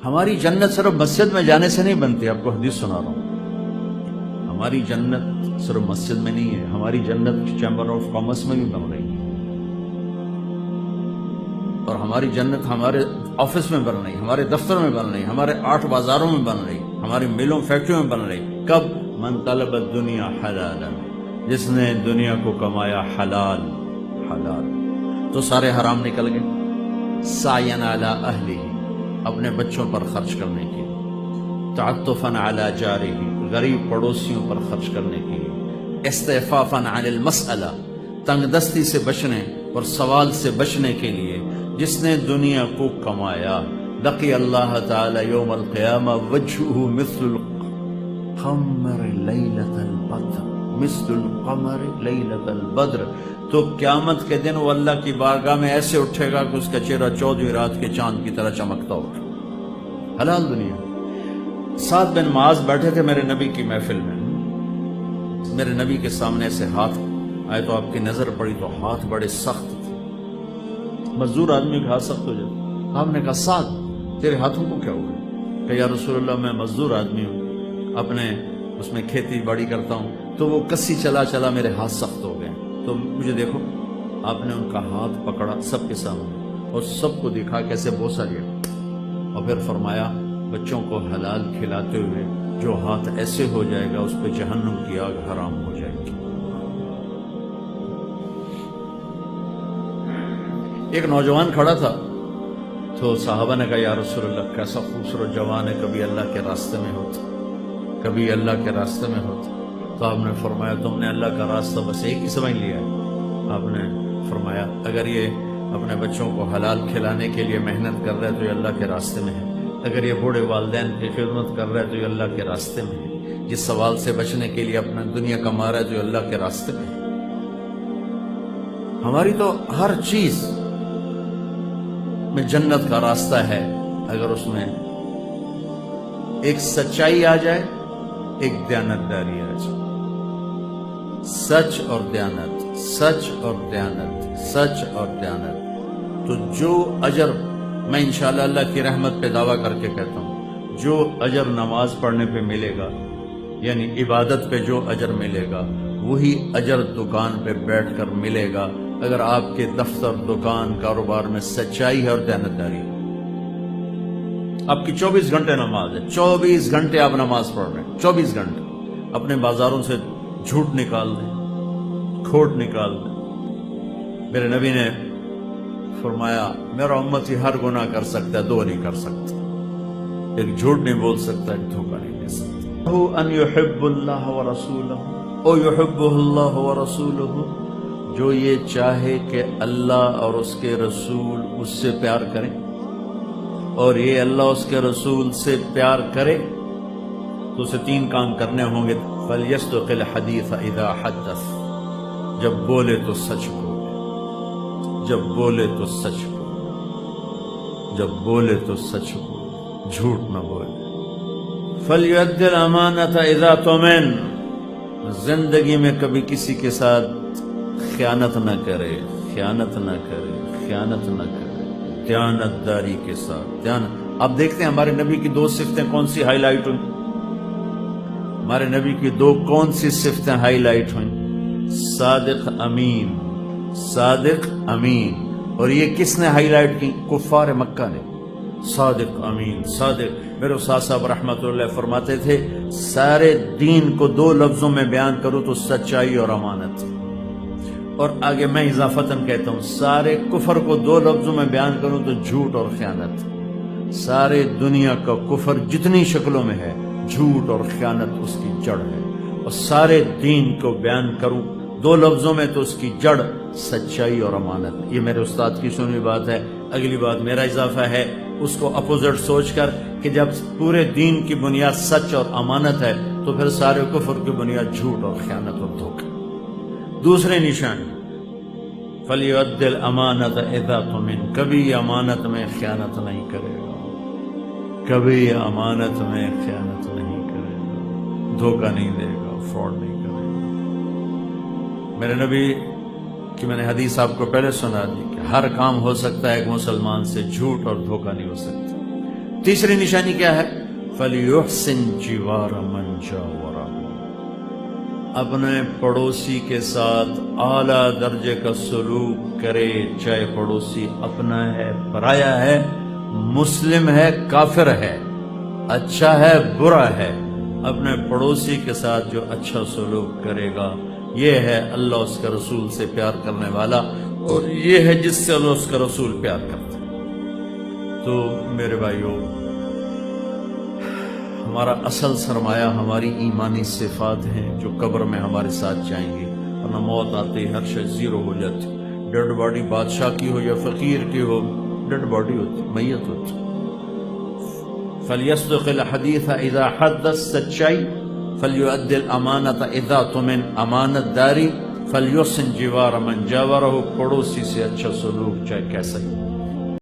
ہماری جنت صرف مسجد میں جانے سے نہیں بنتی. آپ کو حدیث سنا رہا ہوں. ہماری جنت صرف مسجد میں نہیں ہے، ہماری جنت چیمبر آف کامرس میں بھی بن رہی ہے، اور ہماری جنت ہمارے آفس میں بن رہی، ہمارے دفتر میں بن رہی، ہمارے 8 بازاروں میں بن رہی، ہماری ملوں فیکٹریوں میں بن رہی. کب؟ من طلب الدنیا حلالا، جس نے دنیا کو کمایا حلال حلال تو سارے حرام نکل گئے. سعیاً علی اہلہ، اپنے بچوں پر خرچ کرنے کے لیے. تعطفاً علی جارہ، غریب پڑوسیوں پر خرچ کرنے کے لیے. استعفافاً عن المسئلہ، تنگ دستی سے بچنے اور سوال سے بچنے کے لیے. جس نے دنیا کو کمایا لقی اللہ تعالی یوم القیامہ وجہہ مثل القمر لیلۃ البدر، مثل القمر لیلۃ البدر. تو قیامت کے دن وہ اللہ کی بارگاہ میں ایسے اٹھے گا کہ اس کا چہرہ 14ویں رات کے چاند کی طرح چمکتا ہوگا. حلال دنیا. سعد بن معاذ بیٹھے تھے میرے نبی کی محفل میں. میرے نبی کے سامنے سے ہاتھ آئے تو آپ کی نظر پڑی تو ہاتھ بڑے سخت تھے. مزدور آدمی کا ہاتھ سخت ہو جاتا. آپ نے کہا سعد تیرے ہاتھوں کو کیا ہوا؟ کہ یا رسول اللہ میں مزدور آدمی ہوں، اپنے اس میں کھیتی باڑی کرتا ہوں، تو وہ کسی چلا چلا میرے ہاتھ سخت ہو گئے، تو مجھے دیکھو. آپ نے ان کا ہاتھ پکڑا سب کے سامنے اور سب کو دکھا کیسے بوسہ لیا، اور پھر فرمایا بچوں کو حلال کھلاتے ہوئے جو ہاتھ ایسے ہو جائے گا اس پہ جہنم کی آگ حرام ہو جائے گی. ایک نوجوان کھڑا تھا تو صحابہ نے کہا یا رسول اللہ کیسا خوبصورت جوان ہے، کبھی اللہ کے راستے میں ہوتا، کبھی اللہ کے راستے میں ہوتا. تو آپ نے فرمایا تم نے اللہ کا راستہ بس ایک ہی سمجھ لیا ہے. آپ نے فرمایا اگر یہ اپنے بچوں کو حلال کھلانے کے لیے محنت کر رہا ہے تو یہ اللہ کے راستے میں ہے، اگر یہ بوڑھے والدین کی خدمت کر رہا ہے تو یہ اللہ کے راستے میں ہے، جس سوال سے بچنے کے لیے اپنا دنیا کما رہا ہے تو یہ اللہ کے راستے میں ہے. ہماری تو ہر چیز میں جنت کا راستہ ہے اگر اس میں ایک سچائی آ جائے، ایک دیانتداری آ جائے. سچ اور دیانت، سچ اور دیانت، سچ اور دیانت. تو جو اجر میں انشاءاللہ اللہ کی رحمت پہ دعویٰ کر کے کہتا ہوں، جو اجر نماز پڑھنے پہ ملے گا، یعنی عبادت پہ جو اجر ملے گا، وہی اجر دکان پہ بیٹھ کر ملے گا اگر آپ کے دفتر، دکان، کاروبار میں سچائی ہے اور دیانتداری ہے. آپ کی 24 گھنٹے نماز ہے، 24 گھنٹے آپ نماز پڑھ رہے ہیں، 24 گھنٹے. اپنے بازاروں سے جھوٹ نکال دیں، کھوٹ نکال دیں. میرے نبی نے فرمایا میرا امتی ہر گناہ کر سکتا ہے، 2 نہیں کر سکتا. ایک جھوٹ نہیں بول سکتا، ایک دھوکہ نہیں دے سکتا. ان یحب اللہ ورسولہ او یحبہ اللہ ورسولہ، جو یہ چاہے کہ اللہ اور اس کے رسول اس سے پیار کریں اور یہ اللہ اس کے رسول سے پیار کرے تو اسے 3 کام کرنے ہوں گے. فَلْيَصْدُقِ الْحَدِيثَ إِذَا حَدَّثَ، جب بولے تو سچ بولے، جب بولے تو سچ بولے، جب بولے تو سچ بولے، جھوٹ نہ بولے. فَلْيُؤَدِّ الْأَمَانَةَ إِذَا تُؤْمِنَ، زندگی میں کبھی کسی کے ساتھ خیانت نہ کرے، خیانت نہ کرے، خیانت نہ کرے. دیانتداری کے ساتھ دیانت. آپ دیکھتے ہیں ہمارے نبی کی 2 صفتیں کون سی ہائی لائٹ ہوئیں؟ ہمارے نبی کی 2 کون سی صفتیں ہائی لائٹ ہوئیں؟ صادق امین، صادق امین. اور یہ کس نے ہائی لائٹ کی؟ کفار مکہ نے. صادق امین، صادق. میرے استاد صاحب رحمۃ اللہ فرماتے تھے سارے دین کو 2 لفظوں میں بیان کرو تو سچائی اور امانت. اور آگے میں اضافتاً کہتا ہوں سارے کفر کو 2 لفظوں میں بیان کروں تو جھوٹ اور خیانت. سارے دنیا کا کفر جتنی شکلوں میں ہے، جھوٹ اور خیانت اس کی جڑ ہے. اور سارے دین کو بیان کروں 2 لفظوں میں تو اس کی جڑ سچائی اور امانت. یہ میرے استاد کی سنی بات ہے. اگلی بات میرا اضافہ ہے اس کو اپوزٹ سوچ کر کہ جب پورے دین کی بنیاد سچ اور امانت ہے تو پھر سارے کفر کی بنیاد جھوٹ اور خیانت اور دھوکہ. دوسرے نشان فَلْيُؤَدِّ الْأَمَانَةَ إِذَا تُؤْمِنَ، کبھی امانت میں خیانت نہیں کرے گا، کبھی امانت میں خیانت نہیں کرے گا، دھوکہ نہیں دے گا، فراڈ نہیں کرے گا. میرے نبی کی میں نے حدیث آپ کو پہلے سنا دی کہ ہر کام ہو سکتا ہے ایک مسلمان سے، جھوٹ اور دھوکہ نہیں ہو سکتا. تیسری نشانی کیا ہے؟ فَلْيُحْسِنْ جِوَارَ مَنْ جَاوَرَهُ، اپنے پڑوسی کے ساتھ اعلیٰ درجے کا سلوک کرے، چاہے پڑوسی اپنا ہے، پرایا ہے، مسلم ہے، کافر ہے، اچھا ہے، برا ہے، اپنے پڑوسی کے ساتھ جو اچھا سلوک کرے گا یہ ہے اللہ اس کا رسول سے پیار کرنے والا، اور یہ ہے جس سے اللہ اس کا رسول پیار کرتا ہے۔ تو میرے بھائیو، ہمارا اصل سرمایہ ہماری ایمانی صفات ہیں جو قبر میں ہمارے ساتھ جائیں گی، ورنہ موت آتے ہی ہر شے زیرو ہو جاتی۔ ڈیڈ باڈی بادشاہ کی ہو یا فقیر کی ہو، ڈیڈ باڈی ہوتی، میت ہوتی۔ فَلْيَصْدُقِ الْحَدِيثَ اِذَا حَدَّثَ، سچائی، فَلْيُؤَدِّ الْأَمَانَةَ اِذَا تُمِنْ، امانت داری، فَلْيُحْسِنْ جِوَارَ مَنْ جَاوَرَهُ، پڑوسی سے اچھا سلوک چاہے کیسا ہی۔